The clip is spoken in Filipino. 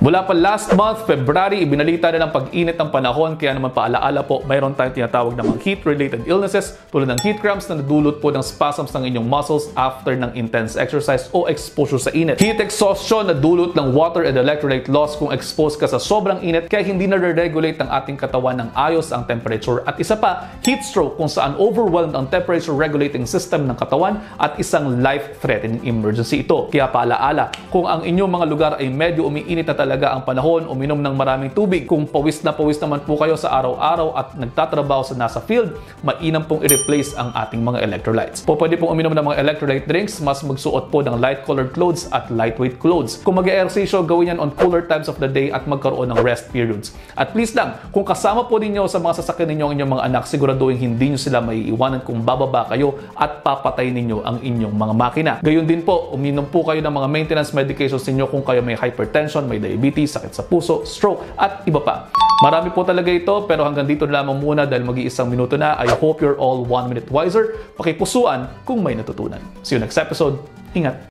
Mula pa last month, February, ibinalita na ng pag-init ng panahon, kaya naman paalaala po, mayroon tayong tinatawag na mga heat-related illnesses tulad ng heat cramps na nadulot po ng spasms ng inyong muscles after ng intense exercise o exposure sa init. Heat exhaustion na dulot ng water and electrolyte loss kung exposed ka sa sobrang init kaya hindi na re-regulate ng ating katawan ng ayos ang temperature. At isa pa, heat stroke kung saan overwhelmed ang temperature regulating system ng katawan at isang life-threatening emergency ito. Kaya paalaala, kung ang inyong mga lugar ay medyo umiinit na talaga ang panahon, uminom ng maraming tubig. Kung pawis naman po kayo sa araw-araw at nagtatrabaho sa nasa field, mainam pong i-replace ang ating mga electrolytes. Pwede pong uminom ng mga electrolyte drinks, mas magsuot po ng light-colored clothes at lightweight clothes. Kung mag-eehersisyo, gawin yan on cooler times of the day at magkaroon ng rest periods. At please lang, kung kasama po ninyo sa mga sasakyan ninyo ang inyong mga anak, siguraduhin hindi nyo sila maiiwanan kung bababa kayo at papatay ninyo ang inyong mga makina. Gayon din po, uminom po kayo ng mga maintenance medications ninyo kung kayo may hypertension, may diabetes, sakit sa puso, stroke, at iba pa. Marami po talaga ito, pero hanggang dito na lamang muna dahil mag-iisang minuto na. I hope you're all 1 minute wiser. Pakipusuan kung may natutunan. See you next episode. Ingat!